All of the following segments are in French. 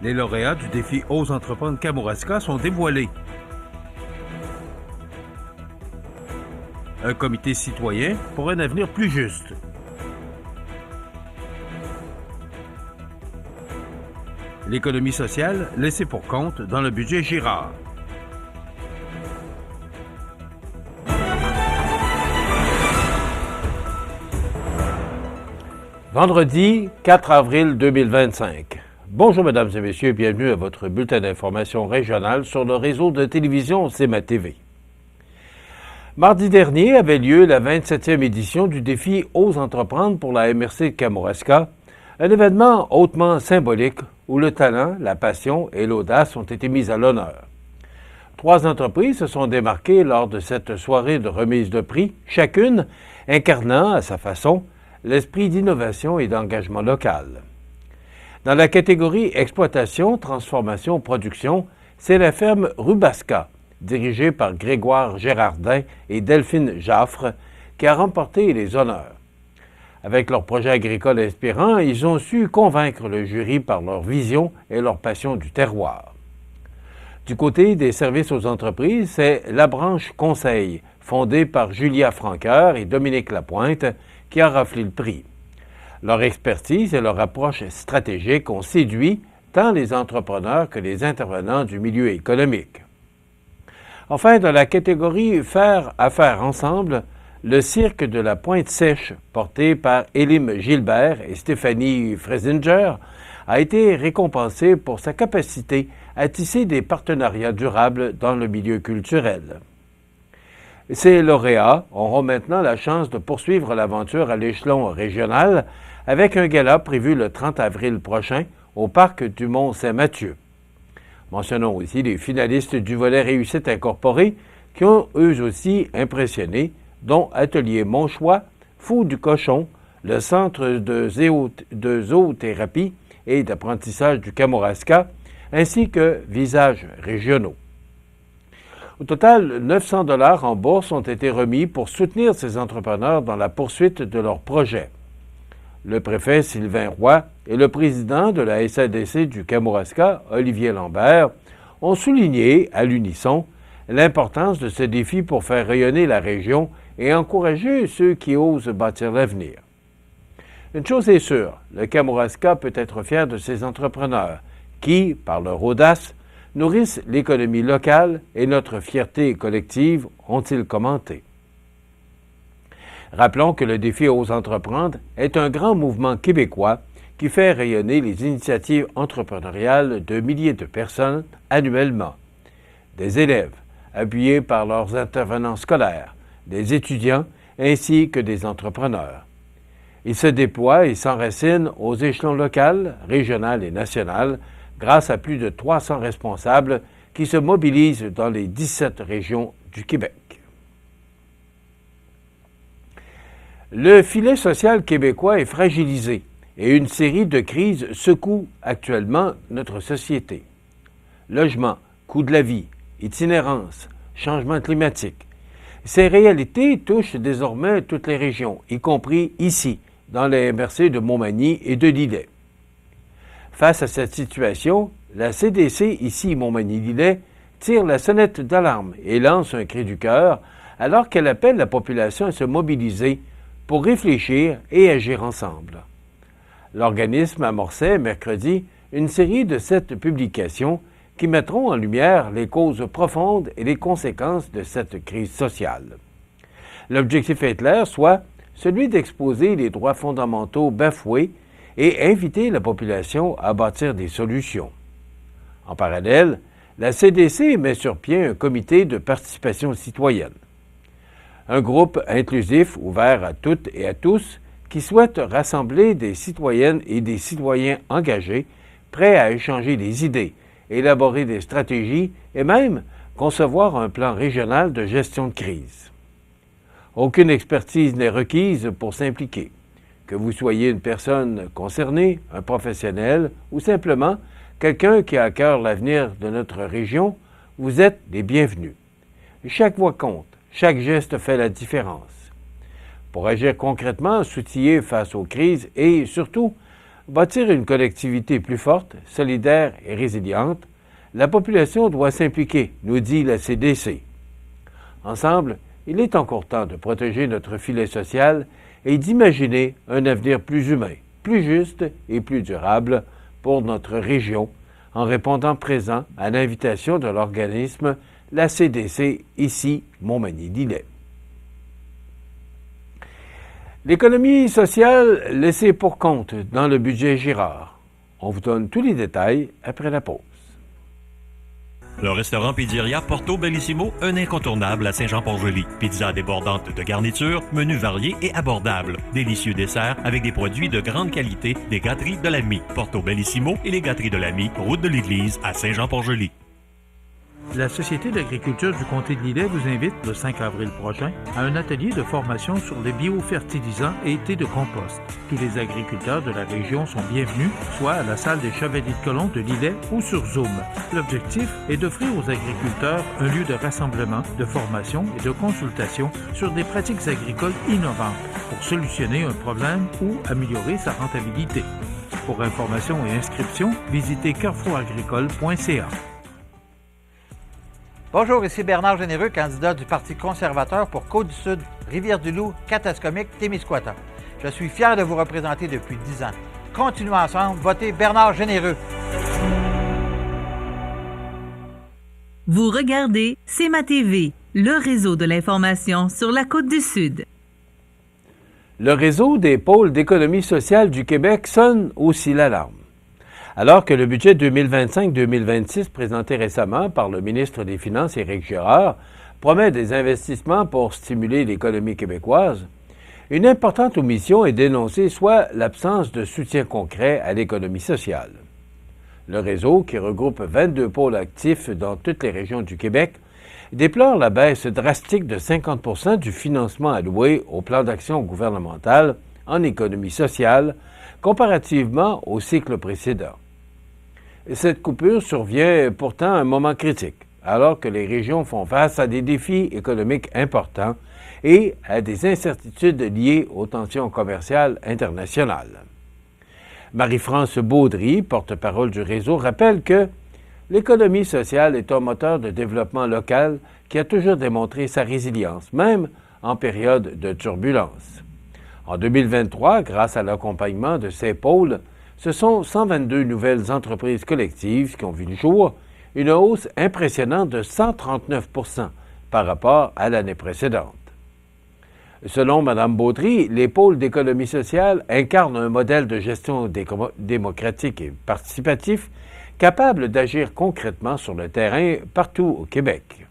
Les lauréats du défi Ose entreprendre Kamouraska sont dévoilés. Un comité citoyen pour un avenir plus juste. L'économie sociale laissée pour compte dans le budget Girard. Vendredi 4 avril 2025. Bonjour mesdames et messieurs, bienvenue à votre bulletin d'information régionale sur le réseau de télévision CMA TV. Mardi dernier avait lieu la 27e édition du défi Ose entreprendre pour la MRC de Kamouraska, un événement hautement symbolique où le talent, la passion et l'audace ont été mis à l'honneur. 3 entreprises se sont démarquées lors de cette soirée de remise de prix, chacune incarnant à sa façon l'esprit d'innovation et d'engagement local. Dans la catégorie exploitation, transformation, production, c'est la ferme Rubasca, dirigée par Grégoire Gérardin et Delphine Jaffre, qui a remporté les honneurs. Avec leur projet agricole inspirant, ils ont su convaincre le jury par leur vision et leur passion du terroir. Du côté des services aux entreprises, c'est la branche Conseil, fondée par Julia Franqueur et Dominique Lapointe, qui a raflé le prix. Leur expertise et leur approche stratégique ont séduit tant les entrepreneurs que les intervenants du milieu économique. Enfin, dans la catégorie Faire affaire ensemble, le cirque de la Pointe-Sèche, porté par Élim Gilbert et Stéphanie Fresinger, a été récompensé pour sa capacité à tisser des partenariats durables dans le milieu culturel. Ces lauréats auront maintenant la chance de poursuivre l'aventure à l'échelon régional avec un gala prévu le 30 avril prochain au parc du Mont-Saint-Mathieu. Mentionnons aussi les finalistes du volet Réussite incorporée qui ont eux aussi impressionné, dont Atelier Monchois, Fou du Cochon, le Centre de zoothérapie et d'apprentissage du Kamouraska, ainsi que Visages régionaux. Au total, 900 $ en bourse ont été remis pour soutenir ces entrepreneurs dans la poursuite de leurs projets. Le préfet Sylvain Roy et le président de la SADC du Kamouraska, Olivier Lambert, ont souligné à l'unisson l'importance de ce défi pour faire rayonner la région et encourager ceux qui osent bâtir l'avenir. Une chose est sûre, le Kamouraska peut être fier de ses entrepreneurs qui, par leur audace, nourrissent l'économie locale et notre fierté collective, ont-ils commenté. Rappelons que le défi Ose entreprendre est un grand mouvement québécois qui fait rayonner les initiatives entrepreneuriales de milliers de personnes annuellement. Des élèves, appuyés par leurs intervenants scolaires, des étudiants ainsi que des entrepreneurs. Il se déploie et s'enracine aux échelons local, régional et national grâce à plus de 300 responsables qui se mobilisent dans les 17 régions du Québec. Le filet social québécois est fragilisé et une série de crises secouent actuellement notre société. Logement, coût de la vie, itinérance, changement climatique. Ces réalités touchent désormais toutes les régions, y compris ici, dans les MRC de Montmagny et de Lillet. Face à cette situation, la CDC, ici Montmagny-Lillet, tire la sonnette d'alarme et lance un cri du cœur alors qu'elle appelle la population à se mobiliser pour réfléchir et agir ensemble. L'organisme amorçait mercredi une série de 7 publications qui mettront en lumière les causes profondes et les conséquences de cette crise sociale. L'objectif est clair, soit celui d'exposer les droits fondamentaux bafoués et inviter la population à bâtir des solutions. En parallèle, la CDC met sur pied un comité de participation citoyenne. Un groupe inclusif ouvert à toutes et à tous qui souhaite rassembler des citoyennes et des citoyens engagés, prêts à échanger des idées, élaborer des stratégies et même concevoir un plan régional de gestion de crise. Aucune expertise n'est requise pour s'impliquer. Que vous soyez une personne concernée, un professionnel ou simplement quelqu'un qui a à cœur l'avenir de notre région, vous êtes les bienvenus. Chaque voix compte, chaque geste fait la différence. Pour agir concrètement, s'outiller face aux crises et surtout Bâtir une collectivité plus forte, solidaire et résiliente, la population doit s'impliquer, nous dit la CDC. Ensemble, il est encore temps de protéger notre filet social et d'imaginer un avenir plus humain, plus juste et plus durable pour notre région, en répondant présent à l'invitation de l'organisme, la CDC, ici, Montmagny-Lillet. L'économie sociale laissée pour compte dans le budget Girard. On vous donne tous les détails après la pause. Le restaurant Pizzeria Porto Bellissimo, un incontournable à Saint-Jean-Port-Joli. Pizza débordante de garniture, menu varié et abordable. Délicieux dessert avec des produits de grande qualité des gâteries de l'Ami. Porto Bellissimo et les gâteries de l'Ami, route de l'église à Saint-Jean-Port-Joli. La Société d'agriculture du comté de Lillet vous invite le 5 avril prochain à un atelier de formation sur les biofertilisants et thé de compost. Tous les agriculteurs de la région sont bienvenus, soit à la salle des Chevaliers de Colomb de Lillet ou sur Zoom. L'objectif est d'offrir aux agriculteurs un lieu de rassemblement, de formation et de consultation sur des pratiques agricoles innovantes pour solutionner un problème ou améliorer sa rentabilité. Pour information et inscription, visitez carrefouragricole.ca. Bonjour, ici Bernard Généreux, candidat du Parti conservateur pour Côte-du-Sud, Rivière-du-Loup, Katascomique, Témiscouata. Je suis fier de vous représenter depuis 10 ans. Continuons ensemble, votez Bernard Généreux. Vous regardez CEMA TV, le réseau de l'information sur la Côte-du-Sud. Le réseau des pôles d'économie sociale du Québec sonne aussi l'alarme. Alors que le budget 2025-2026 présenté récemment par le ministre des Finances, Éric Girard, promet des investissements pour stimuler l'économie québécoise, une importante omission est dénoncée, soit l'absence de soutien concret à l'économie sociale. Le réseau, qui regroupe 22 pôles actifs dans toutes les régions du Québec, déplore la baisse drastique de 50 % du financement alloué au plan d'action gouvernemental en économie sociale comparativement au cycle précédent. Cette coupure survient pourtant à un moment critique, alors que les régions font face à des défis économiques importants et à des incertitudes liées aux tensions commerciales internationales. Marie-France Baudry, porte-parole du réseau, rappelle que l'économie sociale est un moteur de développement local qui a toujours démontré sa résilience, même en période de turbulence. En 2023, grâce à l'accompagnement de ces pôles, ce sont 122 nouvelles entreprises collectives qui ont vu le jour, une hausse impressionnante de 139 % par rapport à l'année précédente. Selon Mme Baudry, les pôles d'économie sociale incarnent un modèle de gestion démocratique et participatif capable d'agir concrètement sur le terrain partout au Québec.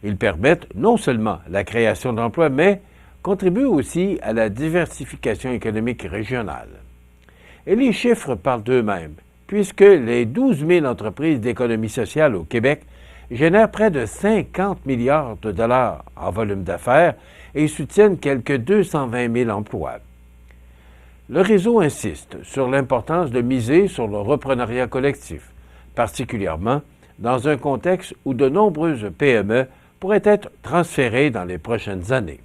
Ils permettent non seulement la création d'emplois, mais contribuent aussi à la diversification économique régionale. Et les chiffres parlent d'eux-mêmes, puisque les 12 000 entreprises d'économie sociale au Québec génèrent près de 50 milliards de dollars en volume d'affaires et soutiennent quelques 220 000 emplois. Le réseau insiste sur l'importance de miser sur le reprenariat collectif, particulièrement dans un contexte où de nombreuses PME pourraient être transférées dans les prochaines années.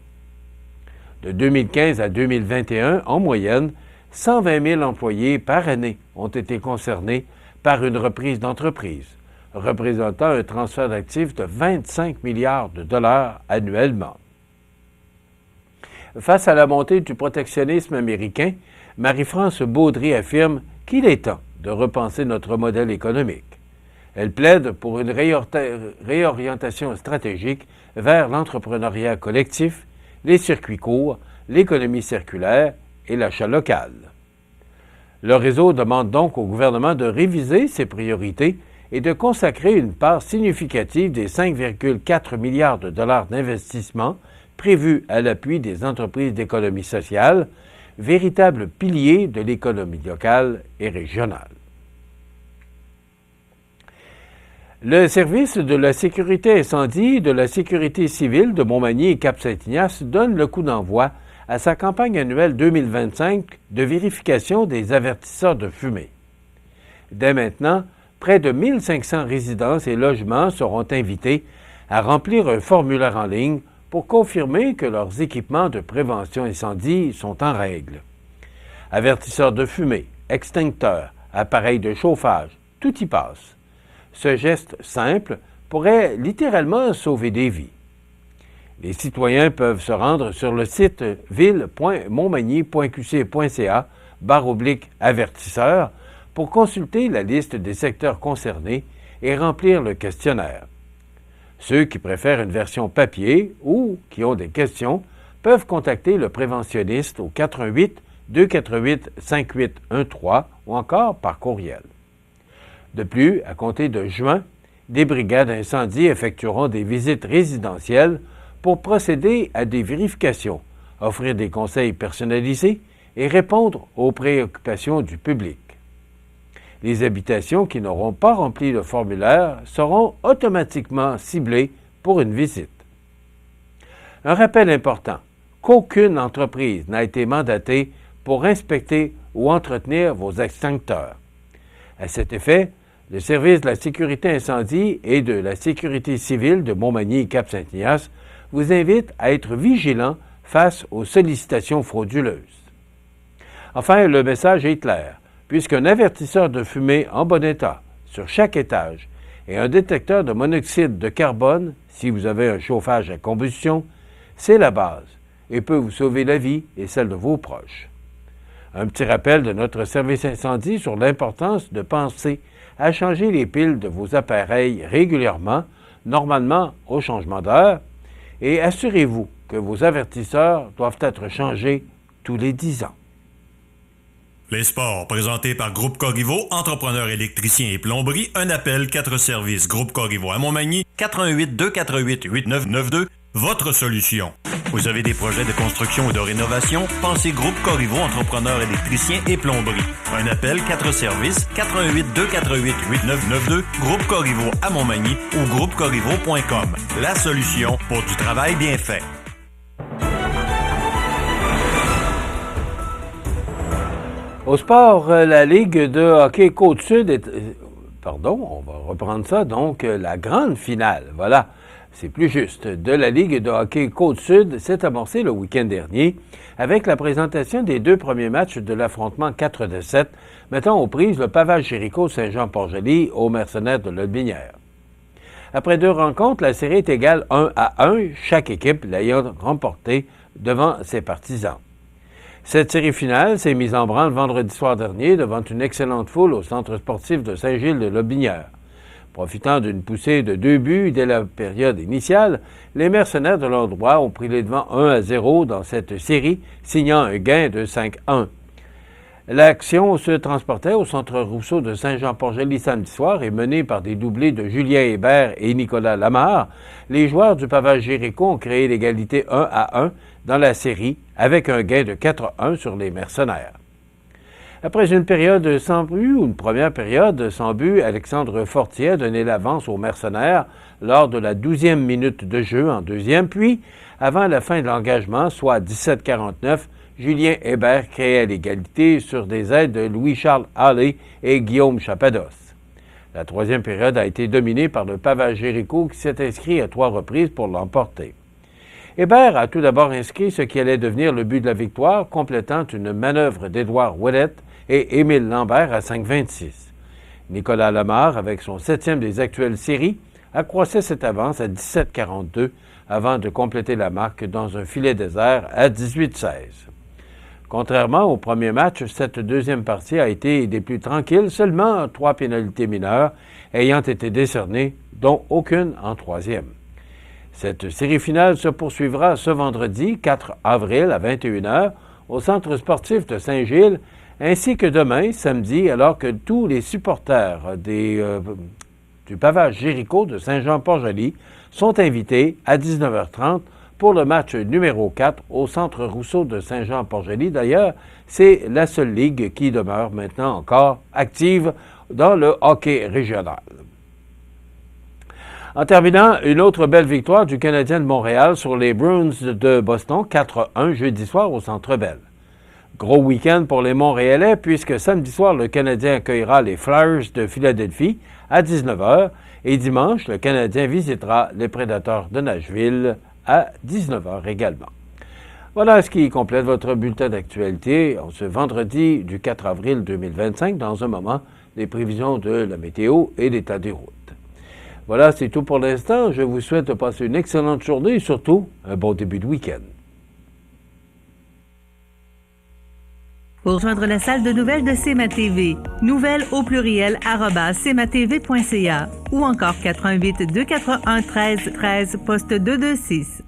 De 2015 à 2021, en moyenne, 120 000 employés par année ont été concernés par une reprise d'entreprise, représentant un transfert d'actifs de 25 milliards de dollars annuellement. Face à la montée du protectionnisme américain, Marie-France Baudry affirme qu'il est temps de repenser notre modèle économique. Elle plaide pour une réorientation stratégique vers l'entrepreneuriat collectif, les circuits courts, l'économie circulaire et l'achat local. Le réseau demande donc au gouvernement de réviser ses priorités et de consacrer une part significative des 5,4 milliards de dollars d'investissement prévus à l'appui des entreprises d'économie sociale, véritables piliers de l'économie locale et régionale. Le service de la sécurité incendie et de la sécurité civile de Montmagny et Cap-Saint-Ignace donne le coup d'envoi à sa campagne annuelle 2025 de vérification des avertisseurs de fumée. Dès maintenant, près de 1500 résidences et logements seront invités à remplir un formulaire en ligne pour confirmer que leurs équipements de prévention incendie sont en règle. Avertisseurs de fumée, extincteurs, appareils de chauffage, tout y passe. Ce geste simple pourrait littéralement sauver des vies. Les citoyens peuvent se rendre sur le site ville.montmagny.qc.ca/avertisseur pour consulter la liste des secteurs concernés et remplir le questionnaire. Ceux qui préfèrent une version papier ou qui ont des questions peuvent contacter le préventionniste au 418-248-5813 ou encore par courriel. De plus, à compter de juin, des brigades incendie effectueront des visites résidentielles pour procéder à des vérifications, offrir des conseils personnalisés et répondre aux préoccupations du public. Les habitations qui n'auront pas rempli le formulaire seront automatiquement ciblées pour une visite. Un rappel important, qu'aucune entreprise n'a été mandatée pour inspecter ou entretenir vos extincteurs. À cet effet, le service de la sécurité incendie et de la sécurité civile de Montmagny et Cap-Saint-Ignace vous invite à être vigilant face aux sollicitations frauduleuses. Enfin, le message est clair, puisqu'un avertisseur de fumée en bon état sur chaque étage et un détecteur de monoxyde de carbone, si vous avez un chauffage à combustion, c'est la base et peut vous sauver la vie et celle de vos proches. Un petit rappel de notre service incendie sur l'importance de penser à changer les piles de vos appareils régulièrement, normalement au changement d'heure, et assurez-vous que vos avertisseurs doivent être changés tous les 10 ans. Les sports, présentés par Groupe Corriveau, entrepreneurs électriciens et plomberie, un appel, 4 services. Groupe Corriveau à Montmagny, 418-248-8992, votre solution. Vous avez des projets de construction ou de rénovation? Pensez Groupe Corriveau, entrepreneurs électriciens et plomberie. Un appel, 4 services, 418-248-8992, Groupe Corriveau à Montmagny ou groupecorriveau.com. La solution pour du travail bien fait. Au sport, la Ligue de hockey Côte-Sud est... on va reprendre ça, donc la grande finale, voilà, c'est plus juste, de la Ligue de hockey Côte-Sud s'est amorcée le week-end dernier avec la présentation des 2 premiers matchs de l'affrontement 4-7, mettant aux prises le Pavage Jéricho Saint-Jean-Port-Joli aux Mercenaires de Lotbinière. Après 2 rencontres, la série est égale 1-1, chaque équipe l'ayant remportée devant ses partisans. Cette série finale s'est mise en branle vendredi soir dernier devant une excellente foule au centre sportif de Saint-Gilles de Lotbinière. Profitant d'une poussée de 2 buts dès la période initiale, les Mercenaires de leur droit ont pris les devants 1-0 dans cette série, signant un gain de 5-1. L'action se transportait au centre Rousseau de Saint-Jean-Port-Joli samedi soir et menée par des doublés de Julien Hébert et Nicolas Lamarre, les joueurs du Pavage Jéricho ont créé l'égalité 1-1 dans la série avec un gain de 4-1 sur les Mercenaires. Après une période sans but ou une première période sans but, Alexandre Fortier a donné l'avance aux Mercenaires lors de la 12e minute de jeu en deuxième, puis, avant la fin de l'engagement, soit à 17:49, Julien Hébert créait l'égalité sur des aides de Louis-Charles Halley et Guillaume Chapados. La 3e période a été dominée par le Pavage Jéricho qui s'est inscrit à 3 reprises pour l'emporter. Hébert a tout d'abord inscrit ce qui allait devenir le but de la victoire, complétant une manœuvre d'Édouard Ouellette et Émile Lambert à 5:26. Nicolas Lamarre, avec son 7e des actuelles séries, accroissait cette avance à 17:42 avant de compléter la marque dans un filet désert à 18:16. Contrairement au premier match, cette deuxième partie a été des plus tranquilles, seulement 3 pénalités mineures ayant été décernées, dont aucune en 3e. Cette série finale se poursuivra ce vendredi 4 avril à 21h au centre sportif de Saint-Gilles, ainsi que demain, samedi, alors que tous les supporters du Pavage Jéricho de Saint-Jean-Port-Joli sont invités à 19h30 pour le match numéro 4 au centre Rousseau de Saint-Jean-Port-Joli. D'ailleurs, c'est la seule ligue qui demeure maintenant encore active dans le hockey régional. En terminant, une autre belle victoire du Canadien de Montréal sur les Bruins de Boston, 4-1 jeudi soir au Centre Bell. Gros week-end pour les Montréalais puisque samedi soir, le Canadien accueillera les Flyers de Philadelphie à 19h et dimanche, le Canadien visitera les Prédateurs de Nashville à 19h également. Voilà ce qui complète votre bulletin d'actualité en ce vendredi du 4 avril 2025. Dans un moment, les prévisions de la météo et l'état des routes. Voilà, c'est tout pour l'instant. Je vous souhaite de passer une excellente journée et surtout un bon début de week-end. Pour joindre la salle de nouvelles de CMA-TV, nouvelles au pluriel @cmatv.ca ou encore 88 281 13 13 poste 226.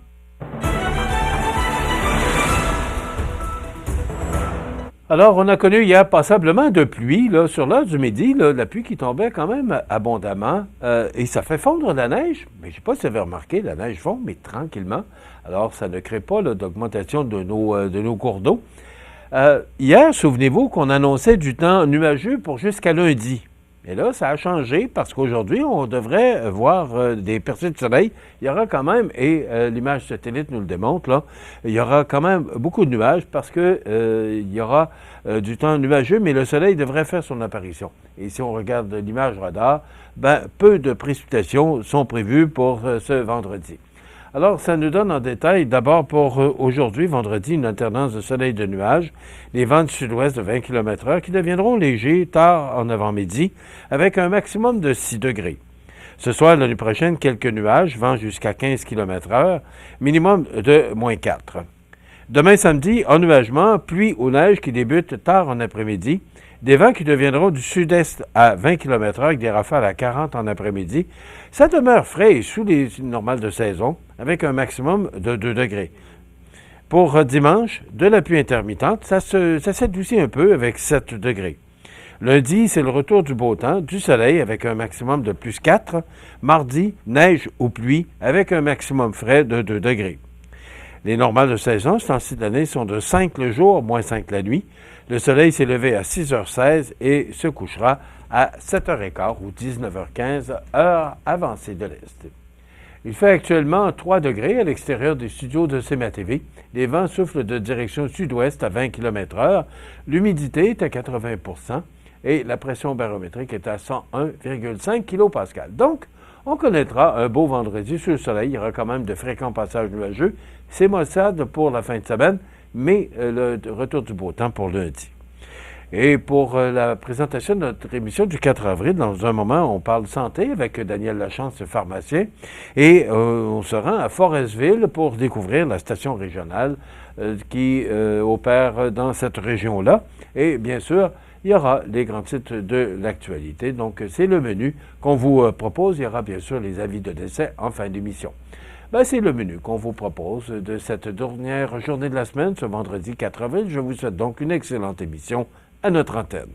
Alors, on a connu hier passablement de pluie là, sur l'heure du midi, là, la pluie qui tombait quand même abondamment et ça fait fondre la neige. Mais je ne sais pas si vous avez remarqué, la neige fond, mais tranquillement. Alors, ça ne crée pas là, d'augmentation de nos cours d'eau. Hier, souvenez-vous qu'on annonçait du temps nuageux pour jusqu'à lundi. Et là, ça a changé parce qu'aujourd'hui, on devrait voir des percées de soleil. Il y aura quand même, et l'image satellite nous le démontre, là, il y aura quand même beaucoup de nuages parce que il y aura du temps nuageux, mais le soleil devrait faire son apparition. Et si on regarde l'image radar, peu de précipitations sont prévues pour ce vendredi. Alors, ça nous donne en détail, d'abord pour aujourd'hui, vendredi, une alternance de soleil et de nuages, les vents du sud-ouest de 20 km/h qui deviendront légers tard en avant-midi, avec un maximum de 6 degrés. Ce soir, la nuit prochaine, quelques nuages, vent jusqu'à 15 km/h, minimum de moins 4. Demain samedi, ennuagement, pluie ou neige qui débute tard en après-midi, des vents qui deviendront du sud-est à 20 km/h avec des rafales à 40 en après-midi. Ça demeure frais et sous les normales de saison, avec un maximum de 2 degrés. Pour dimanche, de la pluie intermittente, ça s'adoucit un peu avec 7 degrés. Lundi, c'est le retour du beau temps, du soleil avec un maximum de plus 4. Mardi, neige ou pluie avec un maximum frais de 2 degrés. Les normales de saison, ce temps-ci de l'année, sont de 5 le jour, moins 5 la nuit. Le soleil s'est levé à 6h16 et se couchera à 7h15 ou 19h15, heure avancée de l'Est. Il fait actuellement 3 degrés à l'extérieur des studios de CMA-TV. Les vents soufflent de direction sud-ouest à 20 km/h. L'humidité est à 80 % et la pression barométrique est à 101,5 kPa. Donc, on connaîtra un beau vendredi sous le soleil. Il y aura quand même de fréquents passages nuageux. C'est maussade pour la fin de semaine, mais le retour du beau temps pour lundi. Et pour la présentation de notre émission du 4 avril, dans un moment, on parle santé avec Daniel Lachance, pharmacien, et on se rend à Forestville pour découvrir la station régionale qui opère dans cette région-là. Et bien sûr, il y aura les grands titres de l'actualité. Donc, c'est le menu qu'on vous propose. Il y aura bien sûr les avis de décès en fin d'émission. C'est le menu qu'on vous propose de cette dernière journée de la semaine, ce vendredi 4 avril. Je vous souhaite donc une excellente émission à notre antenne.